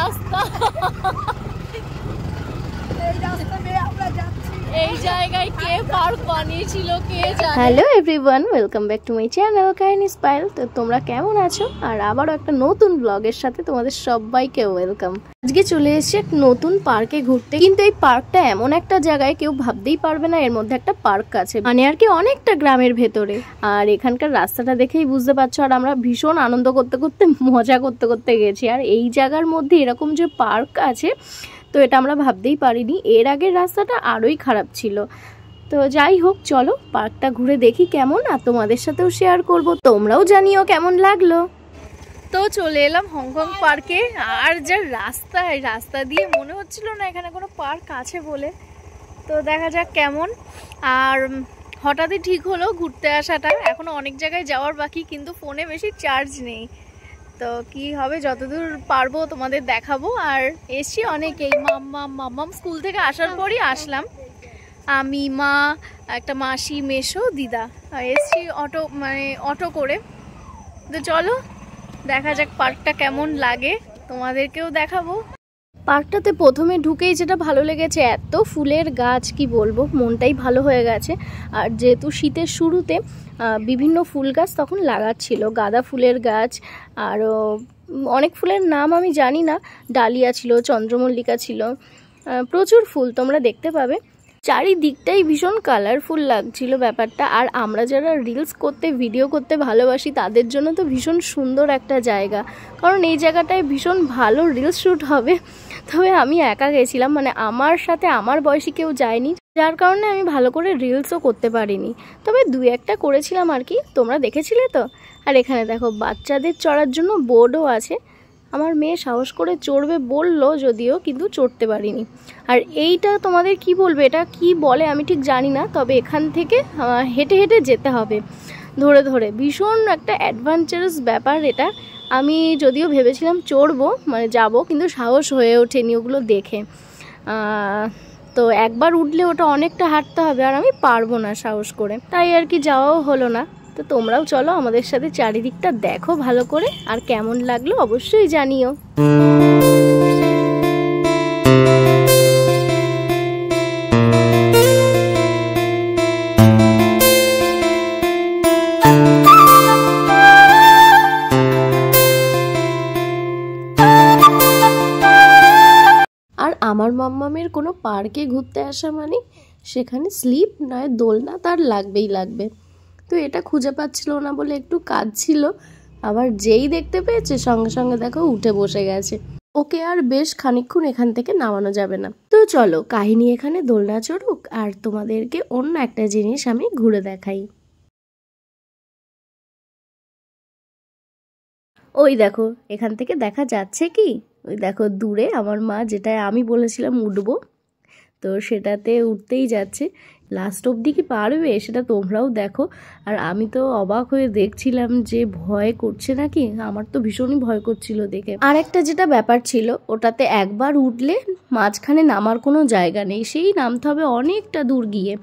রাস্তা, এই জায়গায় কে পার্ক বানিয়েছিল কে জানে। Hello everyone, welcome back to my channel কাহিনী স্পাইল। তো তোমরা কেমন আছো? আর আবারও একটা নতুন ব্লগের সাথে তোমাদের সবাইকে ওয়েলকাম। আজকে চলে এসেছি এক নতুন পার্কে ঘুরতে, কিন্তু এই পার্কটা এমন একটা জায়গায় কেউ ভাবতেই পারবে না এর মধ্যে একটা পার্ক আছে, মানে আর কি অনেকটা গ্রামের ভেতরে। আর এখানকার রাস্তাটা দেখেই বুঝতে পারছো, আর আমরা ভীষণ আনন্দ করতে করতে মজা করতে করতে গেছি। আর এই জায়গার মধ্যে এরকম যে পার্ক আছে, তো এটা আমরা ভাবতেই পারিনি। এর আগের রাস্তাটা আরোই খারাপ ছিল। তো যাই হোক, চলো পার্কটা ঘুরে দেখি কেমন, আর তোমাদের সাথেও শেয়ার করব, তোমরাও জানিও কেমন লাগলো। তো চলে এলাম হংকং পার্কে, আর যা রাস্তা, এই রাস্তা দিয়ে মনে হচ্ছিল না এখানে কোনো পার্ক আছে বলে। তো দেখা যাক কেমন। আর হঠাৎই ঠিক হলো ঘুরতে আসাটা, এখনো অনেক জায়গায় যাওয়ার বাকি, কিন্তু ফোনে বেশি চার্জ নেই। তো কি হবে, যতদূর পারবো তোমাদের দেখাবো। আর এসছি অনেকেই, মাম্মাম স্কুল থেকে আসার পরই আসলাম, আমি, মা, একটা মাসি, মেসো, দিদা, এসছি অটো করে। তো চলো দেখা যাক পার্কটা কেমন লাগে, তোমাদেরকেও দেখাবো। পার্কটাতে প্রথমে ঢুকেই যেটা ভালো লেগেছে, এত ফুলের গাছ, কি বলবো, মনটাই ভালো হয়ে গেছে। আর যেহেতু শীতের শুরুতে বিভিন্ন ফুল গাছ তখন লাগাচ্ছিল, গাঁদা ফুলের গাছ, আরও অনেক ফুলের নাম আমি জানি না, ডালিয়া ছিল, চন্দ্রমল্লিকা ছিল, প্রচুর ফুল তোমরা দেখতে পাবে। চারিদিকটাই ভীষণ কালারফুল লাগছিল ব্যাপারটা। আর আমরা যারা রিলস করতে, ভিডিও করতে ভালোবাসি, তাদের জন্য তো ভীষণ সুন্দর একটা জায়গা, কারণ এই জায়গাটায় ভীষণ ভালো রিলস শ্যুট হবে। তবে আমি একা গেছিলাম, মানে আমার সাথে আমার বয়সী কেউ যায়নি, যার কারণে আমি ভালো করে রিলসও করতে পারিনি। তবে দু একটা করেছিলাম আর কি, তোমরা দেখেছিলে তো। আর এখানে দেখো বাচ্চাদের চড়ার জন্য বোর্ডও আছে। আমার মেয়ে সাহস করে চড়বে বললো যদিও, কিন্তু চড়তে পারিনি। আর এইটা তোমাদের কি বলবে, এটা কি বলে আমি ঠিক জানি না, তবে এখান থেকে হেঁটে হেঁটে যেতে হবে ধরে ধরে, ভীষণ একটা অ্যাডভেঞ্চারাস ব্যাপার এটা। আমি যদিও ভেবেছিলাম চড়বো, মানে যাব, কিন্তু সাহস হয়ে ওঠেনি ওগুলো দেখে। তো একবার উঠলে ওটা অনেকটা হাঁটতে হবে, আর আমি পারবো না সাহস করে, তাই আর কি যাওয়াও হলো না। তো তোমরাও চলো আমাদের সাথে চারিদিকটা দেখো ভালো করে, আর কেমন লাগলো অবশ্যই জানিও। আর আমার মাম্মামের কোনো পার্কে ঘুরতে আসা মানে সেখানে স্লিপ নয় দোলনা তার লাগবেই লাগবে। তো এটা খুঁজে পাচ্ছিল না বলে একটু কাঁদছিল, আবার যেই দেখতে পেয়েছে সঙ্গে সঙ্গে দেখো উঠে বসে গেছে। ওকে আর বেশ খানিকক্ষণ এখান থেকে নামানো যাবে না। তো চলো কাহিনী এখানে দোলনা চড়ুক, আর তোমাদেরকে অন্য একটা জিনিস আমি ঘুরে দেখাই। ওই দেখো এখান থেকে দেখা যাচ্ছে কি, ওই দেখো দূরে আমার মা, যেটায় আমি বলেছিলাম উঠবো, তো সেটাতে উঠতেই যাচ্ছে। লাস্ট অবধি কি পারবে সেটা তোমরাও দেখো। আর আমি তো অবাক হয়ে দেখছিলাম যে ভয় করছে নাকি, আমার তো ভীষণই ভয় করছিল দেখে। আর একটা যেটা ব্যাপার ছিল, ওটাতে একবার উঠলে মাঝখানে নামার কোনো জায়গা নেই, সেই নামতে হবে অনেকটা দূর গিয়ে।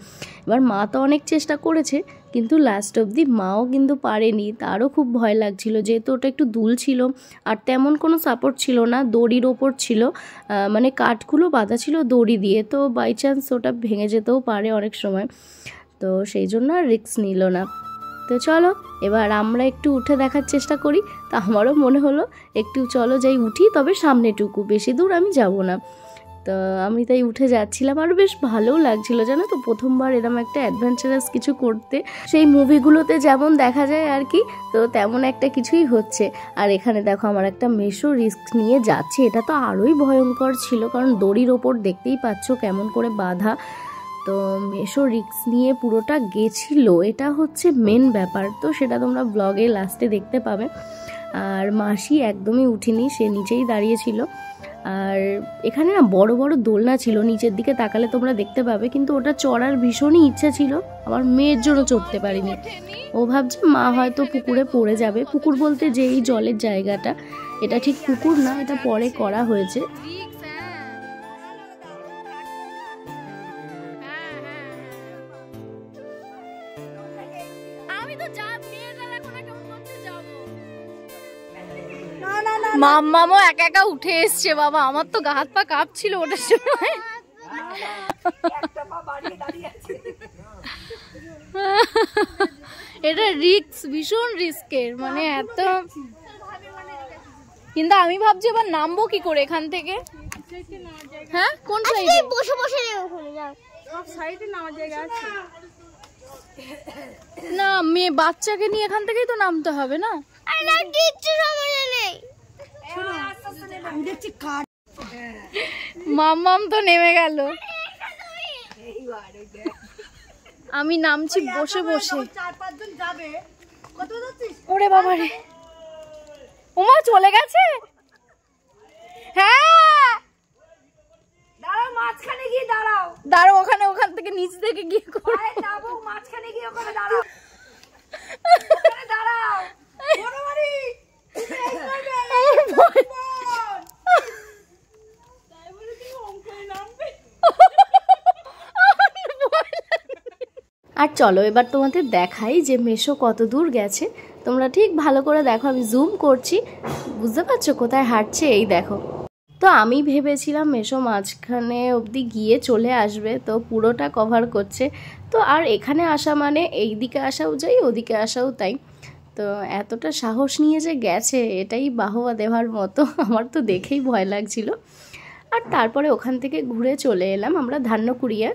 এবার মা তো অনেক চেষ্টা করেছে, কিন্তু লাস্ট অবধি মাও কিন্তু পারেনি, তারও খুব ভয় লাগছিল, যেহেতু ওটা একটু দুল ছিল, আর তেমন কোনো সাপোর্ট ছিল না, দড়ির ওপর ছিল, মানে কাঠগুলো বাঁধা ছিল দড়ি দিয়ে, তো বাই চান্স ওটা ভেঙে যেতেও পারে অনেক সময়, তো সেই জন্য আর রিস্ক নিল না। তো চলো এবার আমরা একটু উঠে দেখার চেষ্টা করি। তা আমারও মনে হলো একটু চলো যাই উঠি, তবে সামনেটুকু, বেশি দূর আমি যাব না। তো আমি তাই উঠে যাচ্ছিলাম, আর বেশ ভালোও লাগছিল জানো তো, প্রথমবার এরকম একটা অ্যাডভেঞ্চারাস কিছু করতে। সেই মুভিগুলোতে যেমন দেখা যায় আর কি, তো তেমন একটা কিছুই হচ্ছে। আর এখানে দেখো আমার একটা মেসো রিস্ক নিয়ে যাচ্ছে, এটা তো আরোই ভয়ঙ্কর ছিল, কারণ দড়ির ওপর দেখতেই পাচ্ছ কেমন করে বাঁধা। তো মেসো রিস্ক নিয়ে পুরোটা গেছিল, এটা হচ্ছে মেন ব্যাপার। তো সেটা তোমরা ব্লগে লাস্টে দেখতে পাবে। আর মাসি একদমই উঠিনি, সে নিচেই দাঁড়িয়েছিল। আর এখানে না বড় বড় দোলনা ছিল, নিচের দিকে তাকালে তোমরা দেখতে পাবে, কিন্তু ওটা চড়ার ভীষণই ইচ্ছা ছিল, আমার মেয়ের জন্য চড়তে পারিনি। ও ভাবছে মা হয়তো পুকুরে পড়ে যাবে। পুকুর বলতে যে এই জলের জায়গাটা, এটা ঠিক পুকুর না, এটা পরে করা হয়েছে। না মাম্মামও একা একা উঠে এসছে বাবা, আমার তো গা হাত পা কাঁপছিল ওটার সময়। এটা রিস্ক, ভীষণ রিস্কের, মানে এত। কিন্তু আমি ভাবছি এবার নামবো কি করে এখান থেকে। হ্যাঁ কোন সাইডে? বসে বসে ওখানে যাও, সব সাইডে নামার জায়গা আছে না? মেয়ে বাচ্চাকে নিয়ে এখান থেকেই তো নামতে হবে না? মাম্মাম তো নেমে গেল, আমি নামছি বসে বসে। ওরে বাবা রে, ওমা চলে গেছে। হ্যাঁ দাঁড়াও, মাঝখানে গিয়ে দাঁড়াও। দাঁড়াও ওখানে, ওখান থেকে নিচ থেকে গিয়ে মাঝখানে গিয়ে ওখানে দাঁড়াও, ওখানে দাঁড়াও। আর চলো এবার তোমাদের দেখাই যে মেশো কত দূর গেছে। তোমরা ঠিক ভালো করে দেখো, আমি জুম করছি, বুঝতে পারছো কোথায় হাঁটছে? এই দেখো। তো আমি ভেবেছিলাম মেশো মাঝখানে অবধি গিয়ে চলে আসবে, তো পুরোটা কভার করছে। তো আর এখানে আসা মানে এই দিকে আসাও যাই, ওদিকে আসাও তাই। তো এতটা সাহস নিয়ে যে গেছে, এটাই বাহবা দেওয়ার মতো। আমার তো দেখেই ভয় লাগছিল। আর তারপরে ওখান থেকে ঘুরে চলে এলাম আমরা ধান্যকুড়িয়া।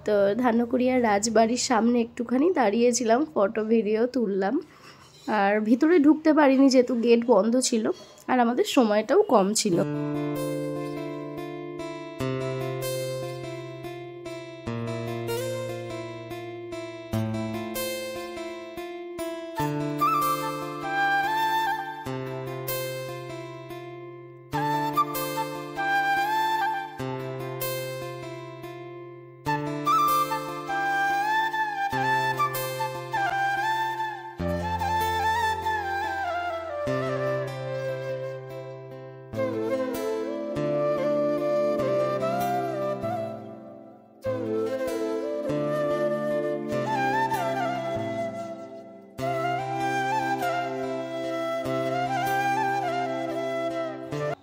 তো ধান্যকুড়িয়ার রাজবাড়ির সামনে একটুখানি দাঁড়িয়েছিলাম, ফটো ভিডিও তুললাম। আর ভিতরে ঢুকতে পারিনি যেহেতু গেট বন্ধ ছিল, আর আমাদের সময়টাও কম ছিল।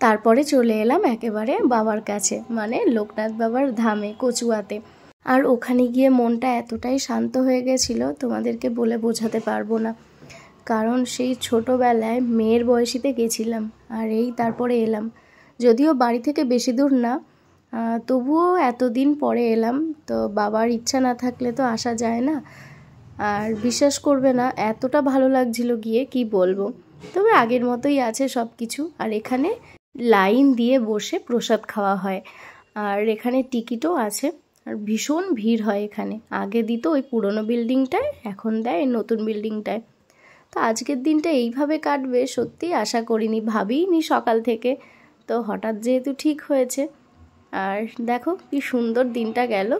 তারপরে চলে এলাম একেবারে বাবার কাছে, মানে লোকনাথ বাবার ধামে কচুয়াতে। আর ওখানে গিয়ে মনটা এতটাই শান্ত হয়ে গেছিলো, তোমাদেরকে বলে বোঝাতে পারবো না। কারণ সেই ছোটোবেলায় মেয়ের বয়সীতে গেছিলাম, আর এই তারপরে এলাম। যদিও বাড়ি থেকে বেশি দূর না, তবুও এতদিন পরে এলাম। তো বাবার ইচ্ছা না থাকলে তো আসা যায় না। আর বিশ্বাস করবে না, এতটা ভালো লাগছিল গিয়ে কি বলবো। তবে আগের মতোই আছে সব কিছু। আর এখানে লাইন দিয়ে বসে প্রসাদ খাওয়া হয়, আর এখানে টিকিটও আছে। আর ভীষণ ভিড় হয় এখানে। আগে দিত ওই পুরনো বিল্ডিংটায়, এখন দেয় এই নতুন বিল্ডিংটায়। তো আজকের দিনটা এইভাবে কাটবে সত্যি আশা করিনি, ভাবিনি সকাল থেকে। তো হঠাৎ যেহেতু ঠিক হয়েছে। আর দেখো কি সুন্দর দিনটা গেল।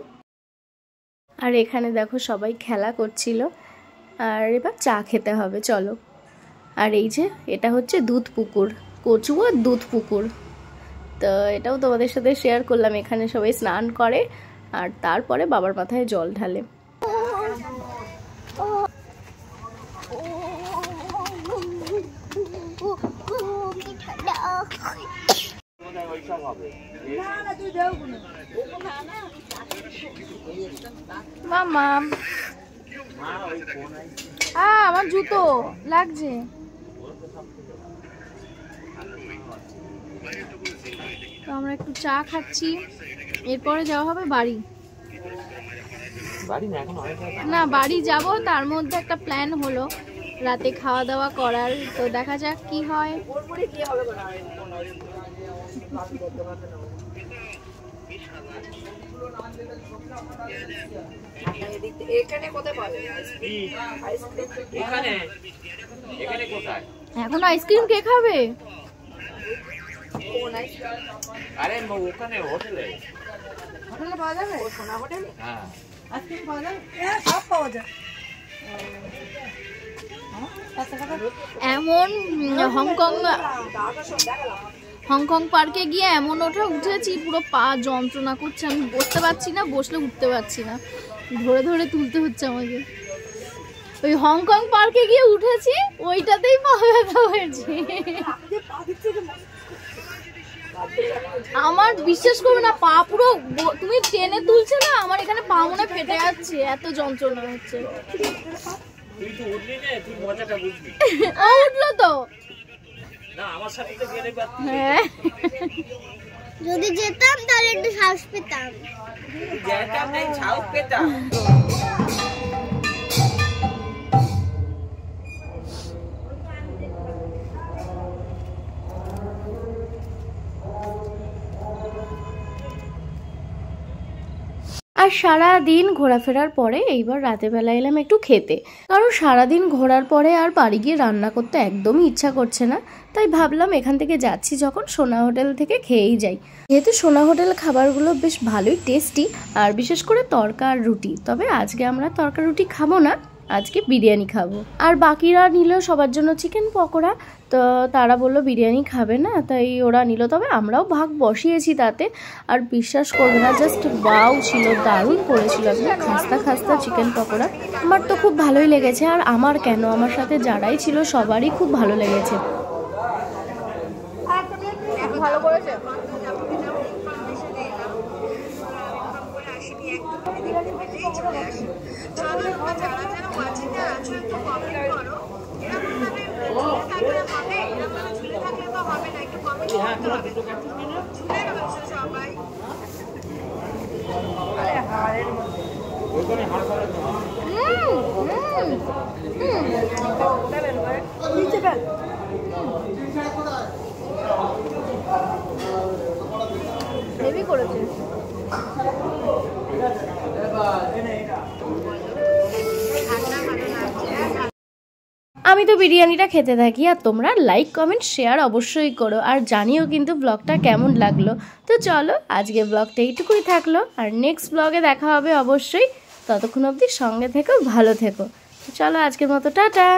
আর এখানে দেখো সবাই খেলা করছিল। আর এবার চা খেতে হবে, চলো। আর এই যে এটা হচ্ছে দুধ পুকুর, কচুয়ার দুধ পুকুর। তো এটাও তোমাদের সাথে শেয়ার করলাম। এখানে সবাই স্নান করে আর তারপরে বাবার মাথায় জল ঢালে। মামা আমার জুতো লাগছে। তো আমরা একটু চা খাচ্ছি, এরপরে যাওয়া হবে বাড়ি। না বাড়ি যাব, তার মধ্যে একটা প্ল্যান হলো রাতে খাওয়া দাওয়া করার। তো দেখা যাক কি হয়। এখন আইসক্রিম কে খাবে? আরে ওখানে হোটেলে পাওয়া যাবে, সোনা হোটেল। হ্যাঁ আইসক্রিম পাওয়া যাবে, সব পাওয়া যায়। এমন হংকং পার্কে গিয়ে এমন ওটা উঠেছি, পুরো পা যন্ত্রণা করছে। আমি বসতে পারছি না, বসলে উঠতে পারছি না, ধরে ধরে তুলতে হচ্ছে আমাকে। ওই হংকং পার্কে গিয়ে উঠেছি, ওইটাতেই পা ব্যথা হয়েছে। আমার বিশ্বাস করবে না, পা পুরো তুমি টেনে তুলছে না, আমার এখানে পা মনে ফেটে যাচ্ছে, এত যন্ত্রণা হচ্ছে। ও উঠলো তো, হ্যাঁ যদি যেতাম তাহলে একটু সাহস পেতাম। আর সারাদিন ঘোরাফেরার পরে এইবার রাতের বেলা এলাম একটু খেতে, কারণ সারাদিন ঘোরার পরে আর বাড়ি গিয়ে রান্না করতে একদমই ইচ্ছা করছে না। তাই ভাবলাম এখান থেকে যাচ্ছি যখন, সোনা হোটেল থেকে খেয়েই যাই। যেহেতু সোনা হোটেল খাবারগুলো বেশ ভালোই টেস্টি, আর বিশেষ করে তড়কা আর রুটি। তবে আজকে আমরা তড়কা রুটি খাবো না, আজকে বিরিয়ানি খাবো। আর বাকিরা নিল সবার জন্য চিকেন পকোড়া, তো তারা বললো বিরিয়ানি খাবে না, তাই ওরা নিল। তবে আমরাও ভাগ বসিয়েছি তাতে। আর বিশ্বাস করবে না, জাস্ট ওয়াও ছিল, দারুণ করেছিল, একদম খাস্তা খাস্তা চিকেন পকোড়া। আমার তো খুব ভালোই লেগেছে, আর আমার কেন, আমার সাথে যারাই ছিল সবারই খুব ভালো লেগেছে। ভালো করেছে। হেভি করেছে। আমি তো বিরিয়ানিটা খেতে থাকি, আর তোমরা লাইক কমেন্ট শেয়ার অবশ্যই করো, আর জানিও কিন্তু ব্লগটা কেমন লাগলো। তো চলো আজকে ব্লগটা এইটুকুই থাকলো, আর নেক্সট ব্লগে দেখা হবে অবশ্যই। ততক্ষণ অবধি সঙ্গে থেকো, ভালো থেকো। চলো আজকের মতো টাটা।